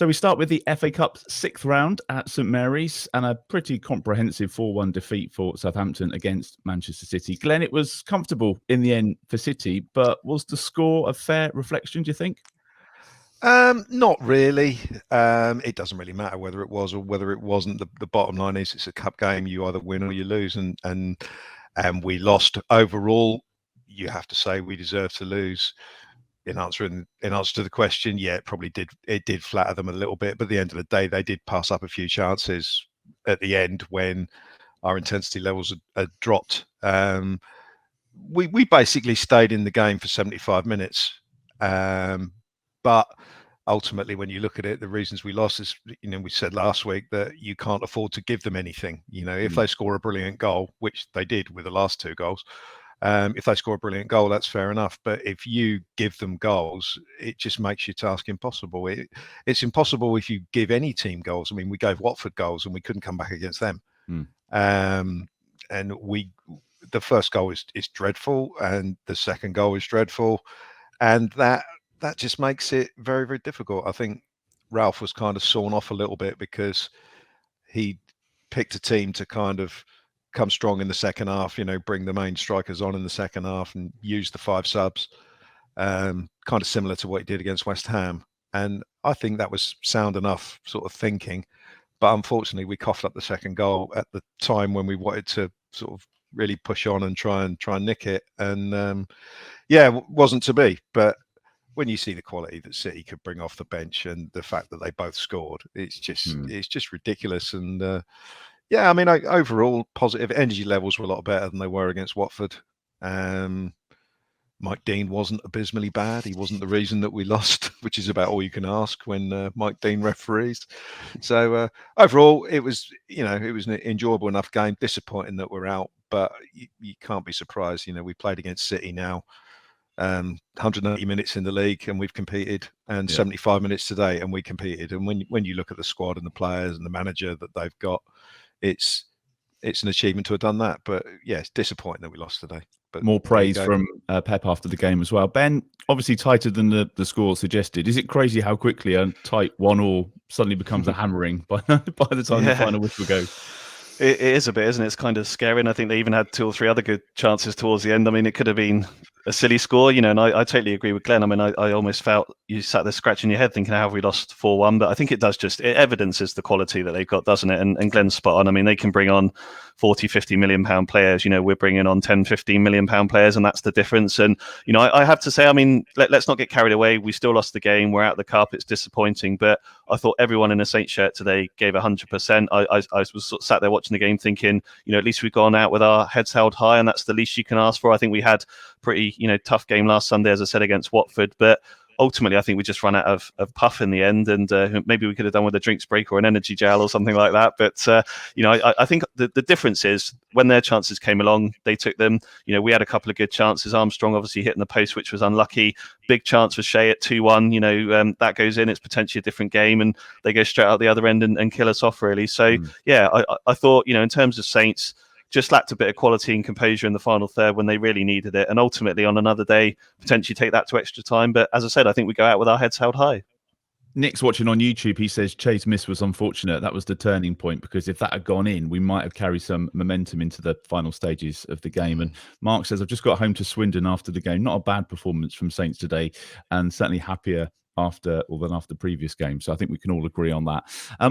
So we start with the FA Cup's 6th round at St Mary's and a pretty comprehensive 4-1 defeat for Southampton against Manchester City. Glenn, it was comfortable in the end for City, but was the score a fair reflection, do you think? Not really. It doesn't really matter whether it was or whether it wasn't. The bottom line is it's a cup game. You either win or you lose, and we lost overall. You have to say we deserve to lose. In answer to the question, yeah, it probably did. It did flatter them a little bit, but at the end of the day, they did pass up a few chances at the end when our intensity levels had dropped. We basically stayed in the game for 75 minutes, but ultimately, when you look at it, the reasons we lost is, we said last week that you can't afford to give them anything. If they score a brilliant goal, which they did with the last 2 goals. If they score a brilliant goal, that's fair enough. But if you give them goals, it just makes your task impossible. It's impossible if you give any team goals. I mean, we gave Watford goals and we couldn't come back against them. And the first goal is dreadful, and the second goal is dreadful, and that just makes it very, very difficult. I think Ralph was kind of sawn off a little bit because he picked a team to kind of come strong in the second half, bring the main strikers on in the second half and use the 5 subs, kind of similar to what he did against West Ham. And I think that was sound enough sort of thinking. But unfortunately, we coughed up the second goal at the time when we wanted to sort of really push on and try and nick it. And it wasn't to be. But when you see the quality that City could bring off the bench and the fact that they both scored, it's just ridiculous. And I mean, overall, positive energy levels were a lot better than they were against Watford. Mike Dean wasn't abysmally bad. He wasn't the reason that we lost, which is about all you can ask when Mike Dean referees. So overall, it was an enjoyable enough game. Disappointing that we're out, but you can't be surprised. We played against City now. 180 minutes in the league and we've competed, and 75 minutes today and we competed. And when you look at the squad and the players and the manager that they've got, it's an achievement to have done that. But it's disappointing that we lost today. But more praise from Pep after the game as well. Ben, obviously tighter than the score suggested. Is it crazy how quickly a tight 1-1 suddenly becomes a hammering by the time the final whistle goes? It is a bit, isn't it? It's kind of scary. And I think they even had 2 or 3 other good chances towards the end. I mean, it could have been a silly score, and I totally agree with Glenn. I mean, I almost felt you sat there scratching your head thinking, how have we lost 4-1? But I think it does it evidences the quality that they've got, doesn't it? And Glenn's spot on. I mean, they can bring on 40, 50 million pound players. We're bringing on 10, 15 million pound players, and that's the difference. And, I have to say, I mean, let's not get carried away. We still lost the game. We're out of the cup. It's disappointing. But I thought everyone in a Saints shirt today gave 100%. I was sort of sat there watching the game thinking, at least we've gone out with our heads held high, and that's the least you can ask for. I think we had pretty, tough game last Sunday, as I said, against Watford. But ultimately, I think we just ran out of puff in the end, and maybe we could have done with a drinks break or an energy gel or something like that. But I think the difference is when their chances came along, they took them. We had a couple of good chances. Armstrong obviously hitting the post, which was unlucky. Big chance for Shea at 2-1. That goes in. It's potentially a different game, and they go straight out the other end and kill us off, really. So I thought, in terms of Saints, just lacked a bit of quality and composure in the final third when they really needed it. And ultimately, on another day, potentially take that to extra time. But as I said, I think we go out with our heads held high. Nick's watching on YouTube. He says Che's miss was unfortunate. That was the turning point, because if that had gone in, we might have carried some momentum into the final stages of the game. And Mark says, I've just got home to Swindon after the game. Not a bad performance from Saints today, and certainly happier after the previous game. So I think we can all agree on that.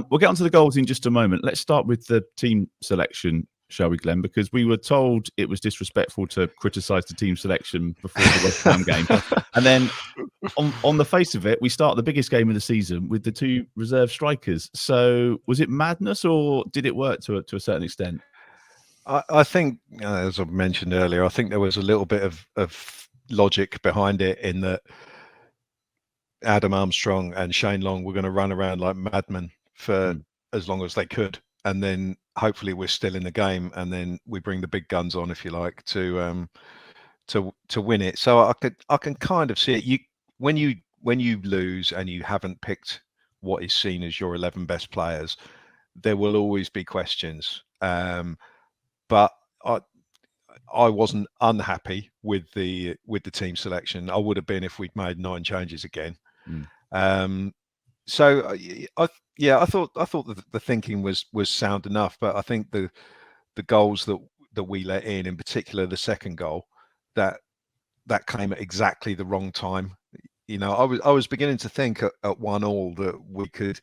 We'll get onto the goals in just a moment. Let's start with the team selection, shall we, Glenn? Because we were told it was disrespectful to criticise the team selection before the West Ham game. And then on the face of it, we start the biggest game of the season with the 2 reserve strikers. So was it madness, or did it work to a certain extent? I think, as I mentioned earlier, I think there was a little bit of logic behind it, in that Adam Armstrong and Shane Long were going to run around like madmen for as long as they could. And then hopefully we're still in the game, and then we bring the big guns on, if you like, to win it. So I can kind of see it. When you lose and you haven't picked what is seen as your 11 best players, there will always be questions. But I wasn't unhappy with the team selection. I would have been if we'd made 9 changes again. So I thought the thinking was sound enough, but I think the goals that we let in particular the second goal, that came at exactly the wrong time. I was beginning to think at 1-1 that we could,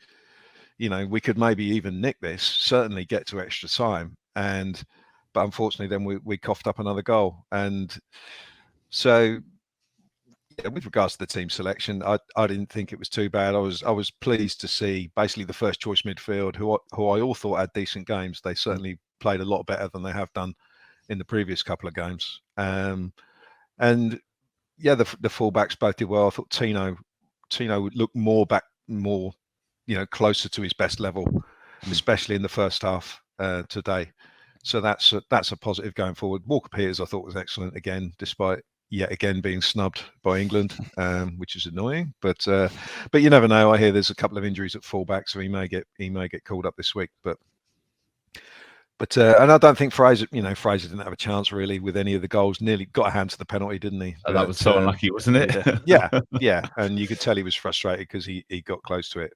we could maybe even nick this, certainly get to extra time, but unfortunately then we coughed up another goal. And so yeah, with regards to the team selection, I didn't think it was too bad. I was pleased to see basically the first choice midfield, who I all thought had decent games. They certainly played a lot better than they have done in the previous couple of games. And yeah, the fullbacks both did well. I thought Tino looked more, closer to his best level, especially in the first half today. So that's a positive going forward. Walker-Peters I thought was excellent again, despite yet again being snubbed by England, which is annoying. But you never know. I hear there's a couple of injuries at fullback, so he may get called up this week. But and I don't think Fraser didn't have a chance really with any of the goals. Nearly got a hand to the penalty, didn't he? That was so unlucky, wasn't it? Yeah, and you could tell he was frustrated because he got close to it.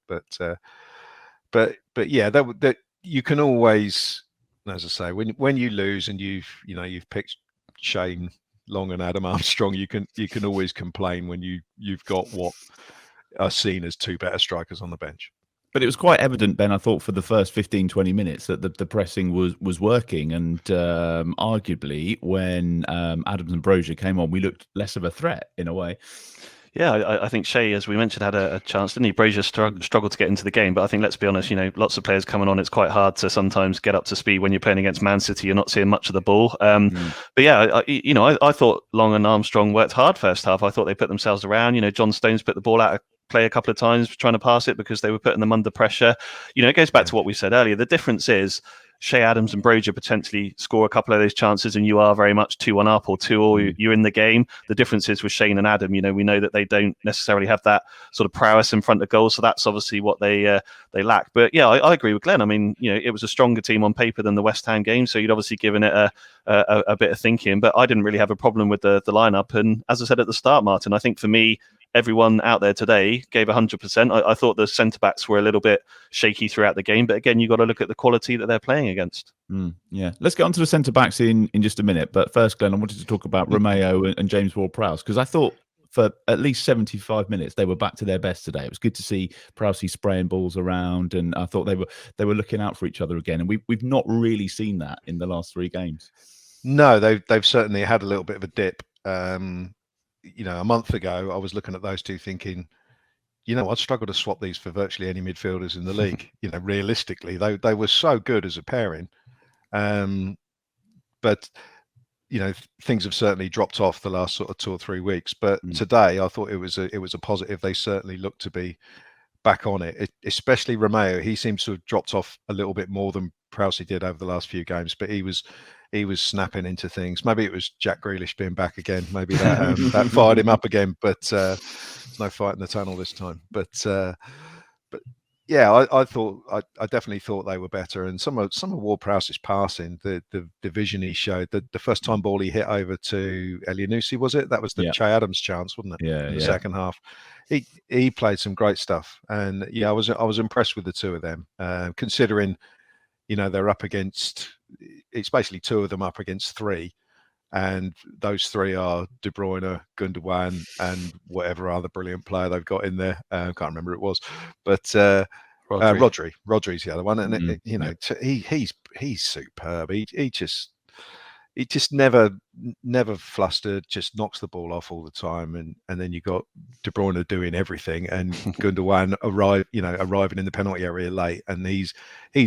But yeah, that you can always, as I say, when you lose and you've picked Shane Long and Adam Armstrong, you can always complain when you've got what are seen as two better strikers on the bench. But it was quite evident, Ben, I thought, for the first 15, 20 minutes that the pressing was working. And arguably, when Adams and Brozier came on, we looked less of a threat in a way. Yeah, I think Shea, as we mentioned, had a chance, didn't he? Brozier struggled to get into the game, but I think, let's be honest, lots of players coming on, it's quite hard to sometimes get up to speed when you're playing against Man City. You're not seeing much of the ball. But yeah, I thought Long and Armstrong worked hard first half. I thought they put themselves around. John Stones put the ball out of play a couple of times trying to pass it because they were putting them under pressure. It goes back to what we said earlier. The difference is Shea Adams and Brozier potentially score a couple of those chances and you are very much 2-1 up or 2-2, you're in the game. The difference is with Shane and Adam, we know that they don't necessarily have that sort of prowess in front of goals, so that's obviously what they lack. But yeah, I agree with Glenn. I mean, it was a stronger team on paper than the West Ham game, so you'd obviously given it a bit of thinking, but I didn't really have a problem with the lineup. And as I said at the start, Martin, I think for me, everyone out there today gave 100%. I thought the centre-backs were a little bit shaky throughout the game, but again, you've got to look at the quality that they're playing against. Yeah, let's get on to the centre-backs in just a minute. But first, Glenn, I wanted to talk about Romeo and James Ward-Prowse, because I thought for at least 75 minutes they were back to their best today. It was good to see Prowse spraying balls around, and I thought they were looking out for each other again. And we've not really seen that in the last 3 games. No, they've certainly had a little bit of a dip. A month ago, I was looking at those two thinking, I'd struggle to swap these for virtually any midfielders in the league. Realistically, they were so good as a pairing. But, things have certainly dropped off the last sort of 2 or 3 weeks. But today, I thought it was a positive. They certainly looked to be back on it, especially Romeo. He seems to have dropped off a little bit more than Prowse did over the last few games, but he was snapping into things. Maybe it was Jack Grealish being back again. Maybe that fired him up again. But there's no fight in the tunnel this time. But yeah, I definitely thought they were better. And some of Ward-Prowse's passing, the vision he showed, the first time ball he hit over to Elianusi, was it? That was the Che Adams chance, wasn't it? Yeah. In the second half, he played some great stuff. And yeah, I was impressed with the two of them, considering they're up against. It's basically 2 of them up against 3, and those 3 are De Bruyne, Gundogan, and whatever other brilliant player they've got in there. Can't remember who it was, but Rodri. Rodri's the other one, and he's superb. He just never flustered, just knocks the ball off all the time, and then you got De Bruyne doing everything, and Gundogan arriving in the penalty area late, and he's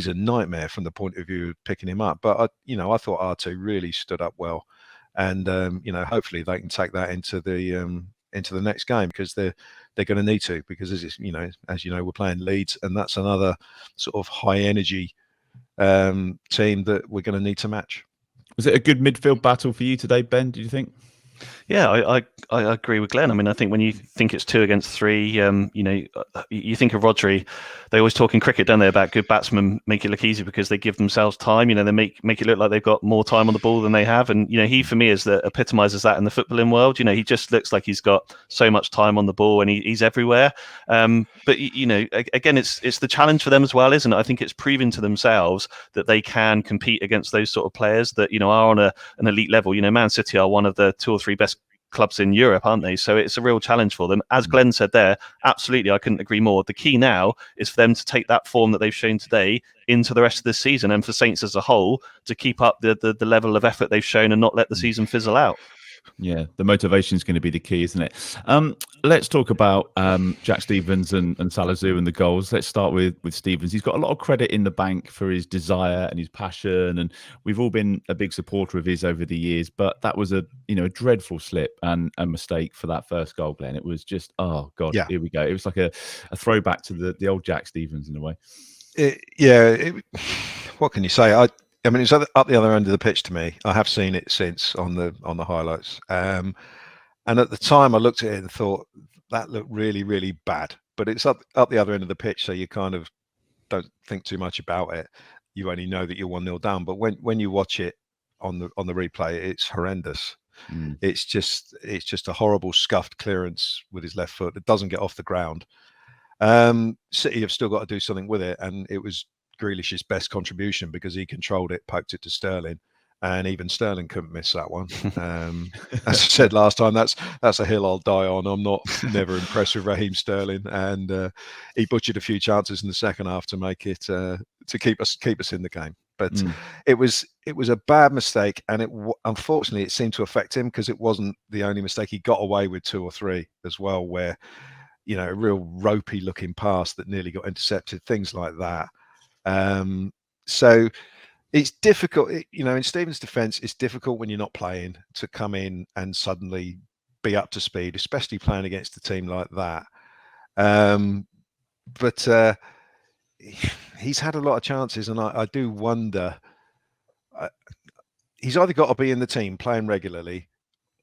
a nightmare from the point of view of picking him up. But I thought R2 really stood up well, and hopefully they can take that into the next game, because they're going to need to, because as we're playing Leeds, and that's another sort of high energy team that we're going to need to match. Was it a good midfield battle for you today, Ben, do you think? Yeah, I agree with Glenn. I mean, I think when you think it's 2 against 3, you think of Rodri. They always talk in cricket, don't they, about good batsmen make it look easy because they give themselves time. They make it look like they've got more time on the ball than they have. And he for me is that epitomises that in the footballing world. He just looks like he's got so much time on the ball and he's everywhere. But again, it's the challenge for them as well, isn't it? I think it's proving to themselves that they can compete against those sort of players that are on an elite level. Man City are one of the 2 or 3 best clubs in Europe, aren't they? So it's a real challenge for them. As Glenn said there, absolutely, I couldn't agree more. The key now is for them to take that form that they've shown today into the rest of the season, and for Saints as a whole to keep up the level of effort they've shown and not let the season fizzle out. Yeah, the motivation is going to be the key, isn't it? Let's talk about Jack Stephens and Salazar and the goals. Let's start with Stephens. He's got a lot of credit in the bank for his desire and his passion, and we've all been a big supporter of his over the years. But that was a dreadful slip and a mistake for that first goal, Glenn. It was just, oh God, Here we go. It was like a throwback to the old Jack Stephens in a way. What can you say? I mean, it's up the other end of the pitch to me. I have seen it since on the highlights. And at the time, I looked at it and thought that looked really, really bad. But it's up the other end of the pitch, so you kind of don't think too much about it. You only know that you're 1-0 down. But when you watch it on the replay, it's horrendous. It's just a horrible scuffed clearance with his left foot that doesn't get off the ground. City have still got to do something with it, and it was Grealish's best contribution because he controlled it, poked it to Sterling, and even Sterling couldn't miss that one. As I said last time, that's a hill I'll die on. I'm never impressed with Raheem Sterling, and he butchered a few chances in the second half to make it to keep us in the game. But it was a bad mistake, and unfortunately it seemed to affect him because it wasn't the only mistake. He got away with 2 or 3 as well, where a real ropey looking pass that nearly got intercepted, things like that. So it's difficult, in Stephens' defence, it's difficult when you're not playing to come in and suddenly be up to speed, especially playing against a team like that. But he's had a lot of chances, and I do wonder, he's either got to be in the team playing regularly,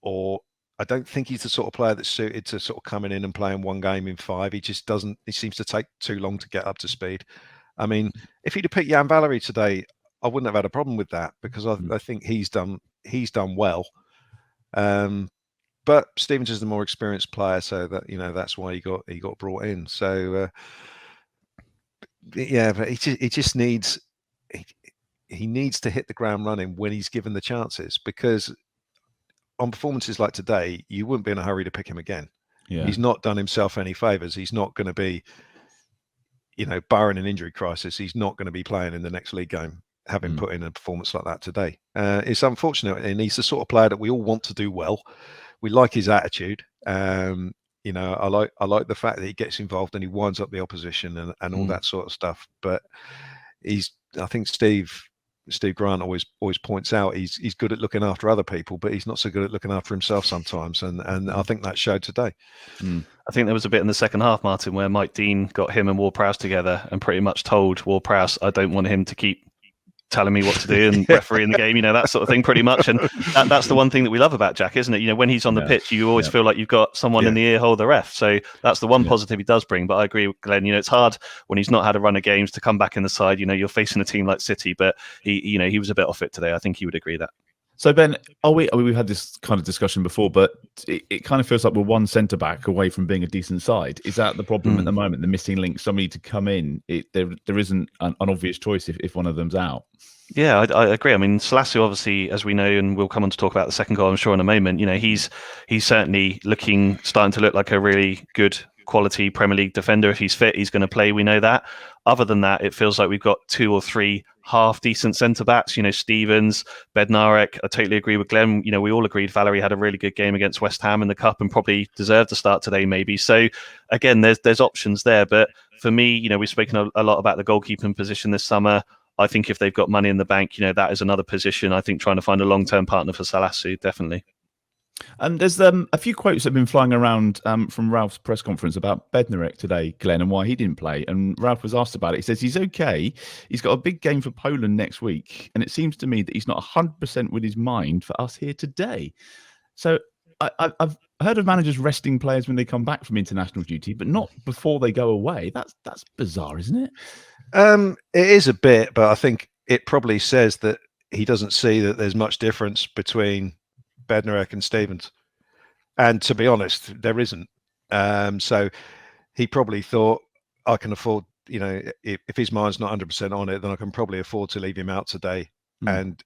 or I don't think he's the sort of player that's suited to sort of coming in and playing 1 game in 5. He just doesn't, he seems to take too long to get up to speed. I mean, if he'd have picked Jan Valery today, I wouldn't have had a problem with that because I think he's done well. But Stephens is the more experienced player, so that that's why he got brought in. So but he just needs he needs to hit the ground running when he's given the chances, because on performances like today, you wouldn't be in a hurry to pick him again. Yeah. He's not done himself any favors. He's not going to be, barring an injury crisis, he's not going to be playing in the next league game, having put in a performance like that today. It's unfortunate, and he's the sort of player that we all want to do well. We like his attitude. I like the fact that he gets involved and he winds up the opposition and all that sort of stuff. But I think Steve Grant always points out he's good at looking after other people, but he's not so good at looking after himself sometimes. And I think that showed today. I think there was a bit in the second half, Martin, where Mike Dean got him and Ward-Prowse together and pretty much told Ward-Prowse, I don't want him to keep telling me what to do and refereeing the game, that sort of thing, pretty much. And that's the one thing that we love about Jack, isn't it? When he's on the pitch, you always feel like you've got someone in the ear hole of the ref. So that's the one positive he does bring. But I agree with Glenn. It's hard when he's not had a run of games to come back in the side. You're facing a team like City, but he was a bit off it today. I think he would agree that. So Ben, we've had this kind of discussion before, but it kind of feels like we're one centre back away from being a decent side. Is that the problem at the moment? The missing link, somebody to come in. There isn't an obvious choice if one of them's out. Yeah, I agree. I mean, Salazar, obviously, as we know, and we'll come on to talk about the second goal, I'm sure, in a moment. He's certainly starting to look like a really good quality Premier League defender. If he's fit, he's going to play. We know that. Other than that, it feels like we've got 2 or 3 half decent centre backs. Stephens, Bednarek. I totally agree with Glenn. We all agreed Valery had a really good game against West Ham in the Cup and probably deserved to start today, maybe. So again, there's options there. But for me, we've spoken a lot about the goalkeeping position this summer. I think if they've got money in the bank, that is another position. I think trying to find a long-term partner for Salazar, definitely. And there's a few quotes that have been flying around from Ralph's press conference about Bednarek today, Glenn, and why he didn't play. And Ralph was asked about it. He says he's okay. He's got a big game for Poland next week. And it seems to me that he's not 100% with his mind for us here today. So I've heard of managers resting players when they come back from international duty, but not before they go away. That's bizarre, isn't it? It is a bit, but I think it probably says that he doesn't see that there's much difference between Bednarek and Stevens. And to be honest, there isn't. So he probably thought, I can afford, if his mind's not 100% on it, then I can probably afford to leave him out today. And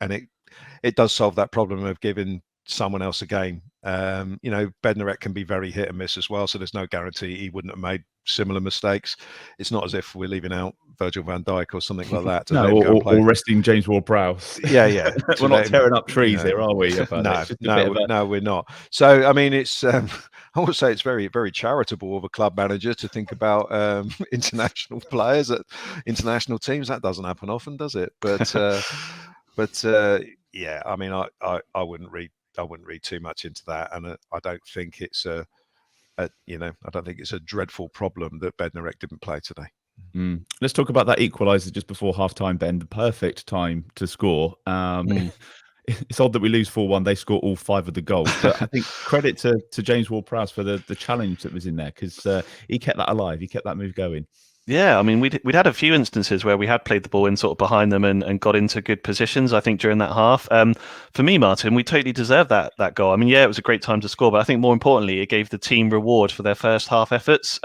it does solve that problem of giving someone else a game. Bednarek can be very hit and miss as well, so there's no guarantee he wouldn't have made similar mistakes. It's not as if we're leaving out Virgil van Dijk or something like that. Or resting James Ward-Prowse. Yeah. We're not tearing up trees here, are we? No, we're not. So, I mean, it's I would say it's very, very charitable of a club manager to think about international players at international teams. That doesn't happen often, does it? But yeah, I mean, I wouldn't read too much into that, and I don't think it's I don't think it's a dreadful problem that Bednarek didn't play today. Let's talk about that equaliser just before half-time, Ben. The perfect time to score. It's odd that we lose 4-1. They score all 5 of the goals. But I think credit to James Ward-Prowse for the challenge that was in there, because he kept that alive. He kept that move going. Yeah, I mean, we'd had a few instances where we had played the ball in sort of behind them and got into good positions, I think, during that half. For me, Martin, we totally deserved that goal. I mean, yeah, it was a great time to score, but I think more importantly, it gave the team reward for their first half efforts.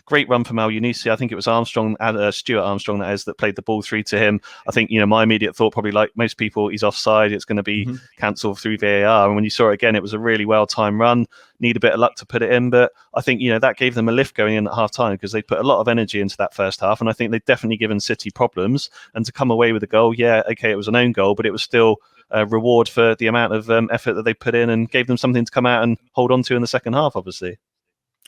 Great run from Al Yunusi. I think it was Stuart Armstrong, that is, that played the ball through to him. I think, my immediate thought, probably like most people, he's offside. It's going to be cancelled through VAR. And when you saw it again, it was a really well-timed run. Need a bit of luck to put it in, but I think that gave them a lift going in at half time, because they put a lot of energy into that first half, and I think they've definitely given City problems. And to come away with a goal, yeah, okay, it was an own goal, but it was still a reward for the amount of effort that they put in, and gave them something to come out and hold on to in the second half, obviously.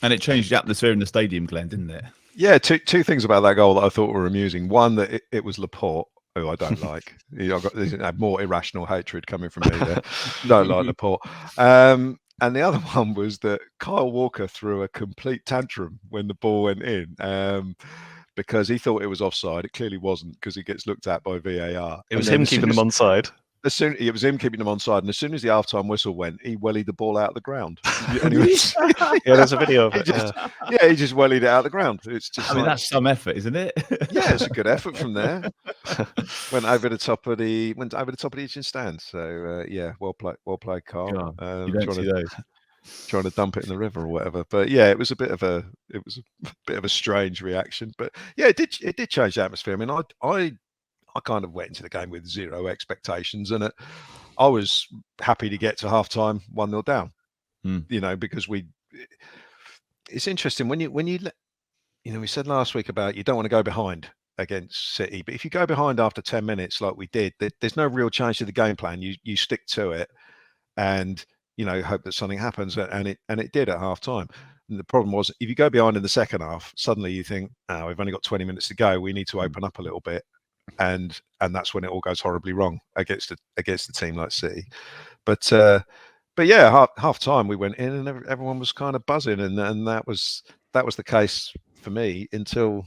And it changed the atmosphere in the stadium, Glenn, didn't it? Yeah, two things about that goal that I thought were amusing. One, that it was Laporte, who I don't like. I have more irrational hatred coming from me there. Don't like Laporte. And the other one was that Kyle Walker threw a complete tantrum when the ball went in, because he thought it was offside. It clearly wasn't, because it gets looked at by VAR. It was him keeping them onside. It was him keeping them onside, and as soon as the halftime whistle went, he wellied the ball out of the ground. Yeah, there's a video of it. He just wellied it out of the ground. It's just. I mean, that's some effort, isn't it? Yeah, it's a good effort from there. Went over the top of the Egyptian stand. So yeah, well played, Carl. You don't see those. Trying to dump it in the river or whatever. But yeah, it was a bit of a strange reaction. But yeah, it did change the atmosphere. I mean, I kind of went into the game with zero expectations, and I was happy to get to halftime 1-0 down. Because it's interesting when you we said last week about you don't want to go behind against City, but if you go behind after 10 minutes like we did, there's no real change to the game plan. You stick to it, and hope that something happens, and it did at half time. And the problem was, if you go behind in the second half, suddenly you think, oh, we've only got 20 minutes to go, we need to open up a little bit, and that's when it all goes horribly wrong against a team like City. But yeah, half time we went in and everyone was kind of buzzing, and that was the case for me until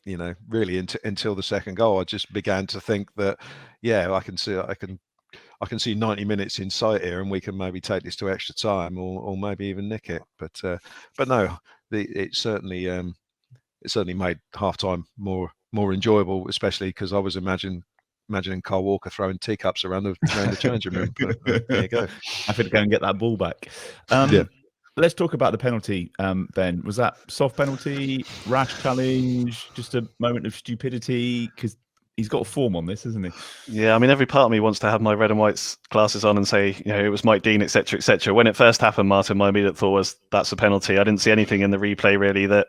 until the second goal. I just began to think that, yeah, I can see 90 minutes in sight here, and we can maybe take this to extra time, or maybe even nick it. But no, it certainly made halftime more enjoyable, especially because I was imagining Kyle Walker throwing teacups around the changing room. But, there you go. I think go and get that ball back. Yeah. Let's talk about the penalty, Ben. Was that soft penalty, rash challenge, just a moment of stupidity? Because he's got a form on this, hasn't he? Yeah, I mean, every part of me wants to have my red and white glasses on and say, it was Mike Dean, etc., etc. When it first happened, Martin, my immediate thought was that's a penalty. I didn't see anything in the replay really that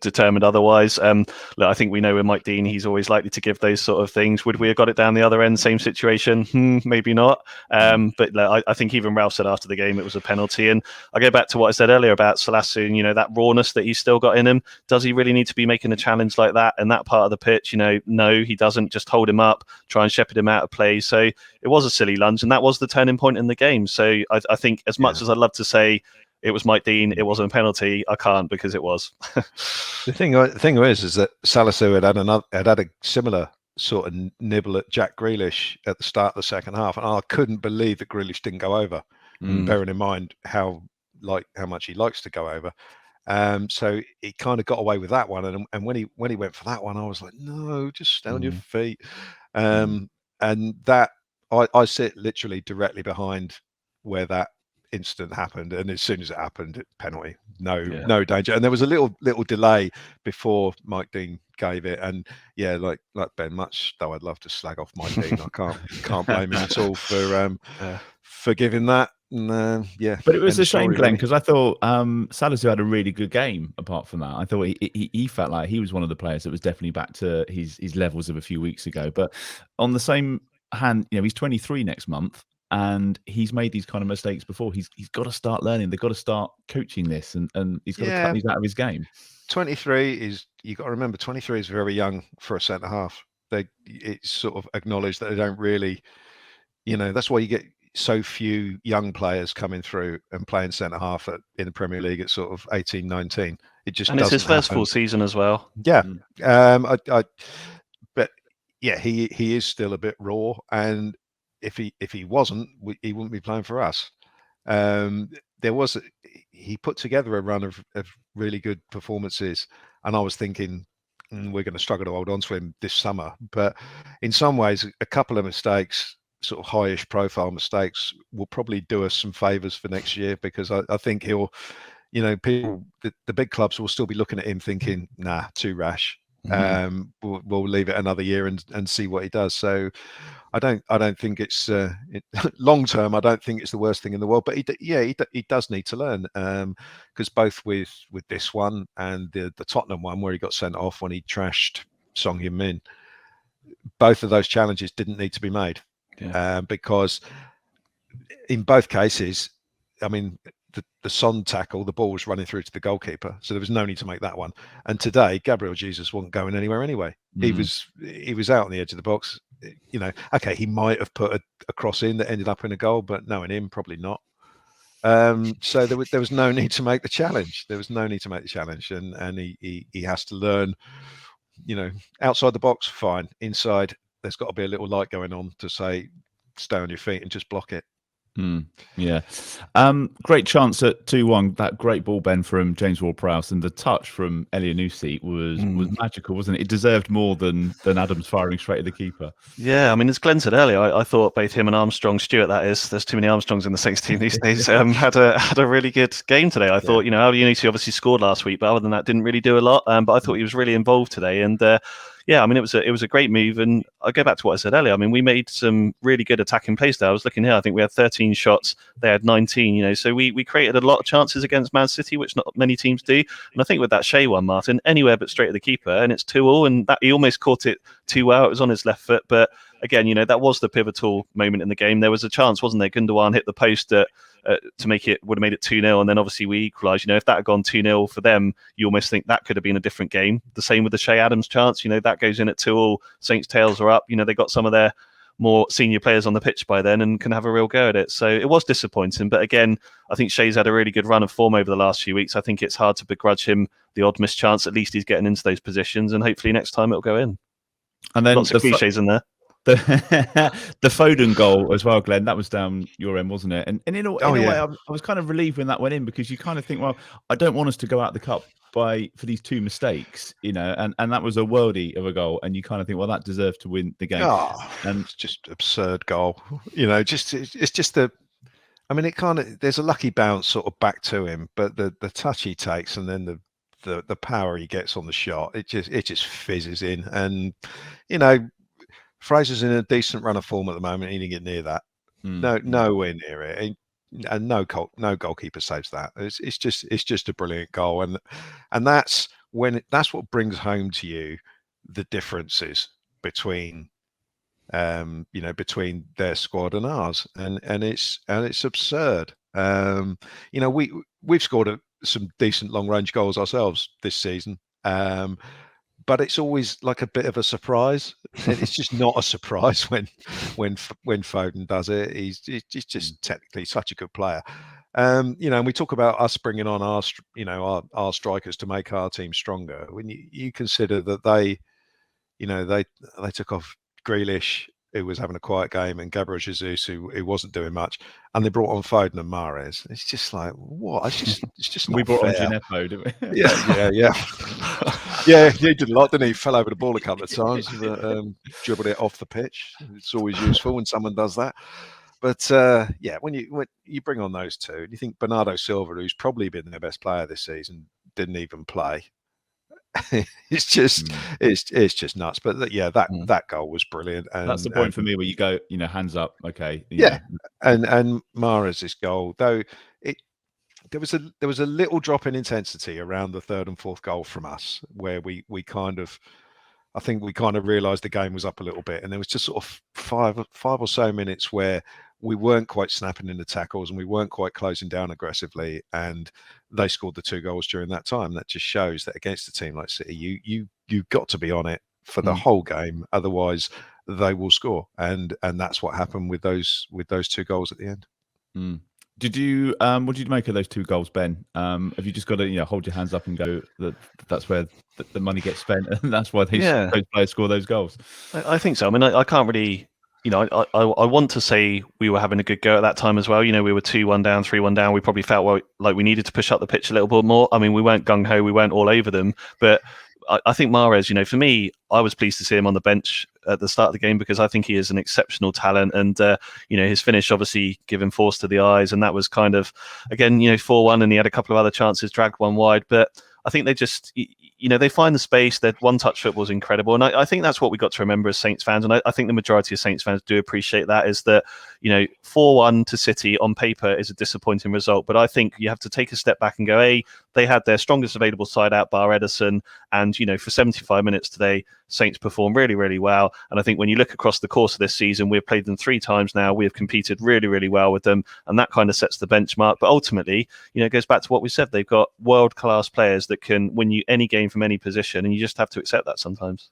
determined otherwise. Look, I think we know with Mike Dean, he's always likely to give those sort of things. Would we have got it down the other end? Same situation? Maybe not. But look, I think even Ralph said after the game it was a penalty. And I go back to what I said earlier about Salasu, that rawness that he's still got in him. Does he really need to be making a challenge like that in that part of the pitch? No, he doesn't. Just hold him up, try and shepherd him out of play. So it was a silly lunge, and that was the turning point in the game. So I think as much as I'd love to say it was Mike Dean, it wasn't a penalty, I can't, because it was. The thing is that Salasu had a similar sort of nibble at Jack Grealish at the start of the second half, and I couldn't believe that Grealish didn't go over. bearing in mind how much he likes to go over. So he kind of got away with that one, and when he went for that one, I was like, no, just stay on your feet. And that I sit literally directly behind where that incident happened, and as soon as it happened, penalty, no danger. And there was a little delay before Mike Dean gave it, and yeah, like Ben, much though I'd love to slag off Mike Dean, I can't blame him at all for giving that. And, yeah, but it was a shame, Glenn, really, because I thought Salazar had a really good game. Apart from that, I thought he felt like he was one of the players that was definitely back to his levels of a few weeks ago. But on the same hand, he's 23 next month, and he's made these kind of mistakes before. He's got to start learning. They've got to start coaching this, and he's got to cut these out of his game. 23 is, you got to remember, 23 is very young for a centre half. It's sort of acknowledged that they don't really, that's why you get so few young players coming through and playing centre half in the Premier League at sort of 18, 19. It just and it's his first happen. full season as well. Yeah, but yeah, he is still a bit raw, and if he wasn't, he wouldn't be playing for us. He put together a run of really good performances, and I was thinking we're going to struggle to hold on to him this summer. But in some ways, a couple of mistakes, sort of highish profile mistakes, will probably do us some favours for next year, because I think he'll, people, the big clubs will still be looking at him thinking, nah, too rash. We'll leave it another year and see what he does. So I don't think it's long term. I don't think it's the worst thing in the world. But he does need to learn, because both with this one and the Tottenham one, where he got sent off when he trashed Song Heung-min, both of those challenges didn't need to be made, because in both cases, I mean, the Son tackle, the ball was running through to the goalkeeper, so there was no need to make that one. And today, Gabriel Jesus wasn't going anywhere anyway. He was out on the edge of the box. Okay, he might have put a cross in that ended up in a goal, but knowing him, probably not. So there was no need to make the challenge. And he has to learn. Outside the box, fine. Inside, there's got to be a little light going on to say, stay on your feet and just block it. Yeah. Great chance at 2-1. That great ball, Ben, from James Ward-Prowse, and the touch from Elyounoussi was magical, wasn't it? It deserved more than Adams firing straight at the keeper. Yeah, I mean, as Glenn said earlier, I thought both him and Armstrong, Stewart, that is, there's too many Armstrongs in the Saints team these days, had a really good game today. I thought, Elyounoussi obviously scored last week, but other than that, didn't really do a lot. But I thought he was really involved today, and yeah, I mean, it was a great move, and I go back to what I said earlier. I mean, we made some really good attacking plays there. I was looking here. I think we had 13 shots. They had 19. So we created a lot of chances against Man City, which not many teams do. And I think with that Shea one, Martin, anywhere but straight at the keeper, and it's 2-2, and that he almost caught it too well. It was on his left foot, but again, that was the pivotal moment in the game. There was a chance, wasn't there? Gundogan hit the post to make it, would have made it 2-0, and then obviously we equalised. If that had gone 2-0 for them, you almost think that could have been a different game. The same with the Shea Adams chance. That goes in at 2-2. Saints' tails are up. They got some of their more senior players on the pitch by then and can have a real go at it. So it was disappointing. But again, I think Shea's had a really good run of form over the last few weeks. I think it's hard to begrudge him the odd missed chance. At least he's getting into those positions, and hopefully next time it'll go in. And then lots of cliches in there. The Foden goal as well, Glenn, that was down your end, wasn't it? And in a way, I was kind of relieved when that went in, because you kind of think, well, I don't want us to go out the cup for these two mistakes, and that was a worldie of a goal, and you kind of think, well, that deserved to win the game. And it's just absurd goal, it's just I mean, it kind of, there's a lucky bounce sort of back to him, but the touch he takes, and then the power he gets on the shot, it just fizzes in. And Fraser's in a decent run of form at the moment. He didn't get near that. Nowhere near it. And no goalkeeper saves that. It's just a brilliant goal, and that's what brings home to you the differences between between their squad and ours, and it's absurd. We've scored some decent long range goals ourselves this season. But it's always like a bit of a surprise. It's just not a surprise when Foden does it. He's just technically such a good player. And we talk about us bringing on our strikers to make our team stronger. When you consider that they took off Grealish who was having a quiet game, and Gabriel Jesus, who wasn't doing much, and they brought on Foden and Mahrez. It's just like, what? It's just not We brought fair. on Gineppo, didn't we? Yeah, he did a lot, didn't he? Fell over the ball a couple of times, but, dribbled it off the pitch. It's always useful when someone does that. But when you bring on those two, you think Bernardo Silva, who's probably been their best player this season, didn't even play. It's just nuts. But that goal was brilliant. And that's the point for me where you go, hands up, okay. And Mahrez's goal, though, there was a little drop in intensity around the third and fourth goal from us, where we kind of realised the game was up a little bit, and there was just sort of five or so minutes where we weren't quite snapping in the tackles and we weren't quite closing down aggressively, and they scored the 2 goals during that time. That just shows that against a team like City, you've got to be on it for the whole game, otherwise they will score, and that's what happened with those 2 goals at the end. Did you what did you make of those 2 goals, Ben? Have you just got to hold your hands up and go that's where the money gets spent, and that's why those players score those goals? I think so. I mean, I can't really, I want to say we were having a good go at that time as well. We were 2-1 down, 3-1 down. We probably felt like we needed to push up the pitch a little bit more. I mean, we weren't gung ho, we weren't all over them, but I think Mahrez, for me, I was pleased to see him on the bench at the start of the game, because I think he is an exceptional talent, and his finish obviously given force to the eyes, and that was kind of, again, 4-1, and he had a couple of other chances, dragged one wide, but I think they just, they find the space. Their one-touch football is incredible, and I think that's what we got to remember as Saints fans, and I think the majority of Saints fans do appreciate that, is that 4-1 to City on paper is a disappointing result, but I think you have to take a step back and go, they had their strongest available side out, bar Ederson, and for 75 minutes today, Saints performed really, really well. And I think when you look across the course of this season, we've played them 3 times now. We have competed really, really well with them, and that kind of sets the benchmark. But ultimately, it goes back to what we said. They've got world-class players that can win you any game from any position, and you just have to accept that sometimes.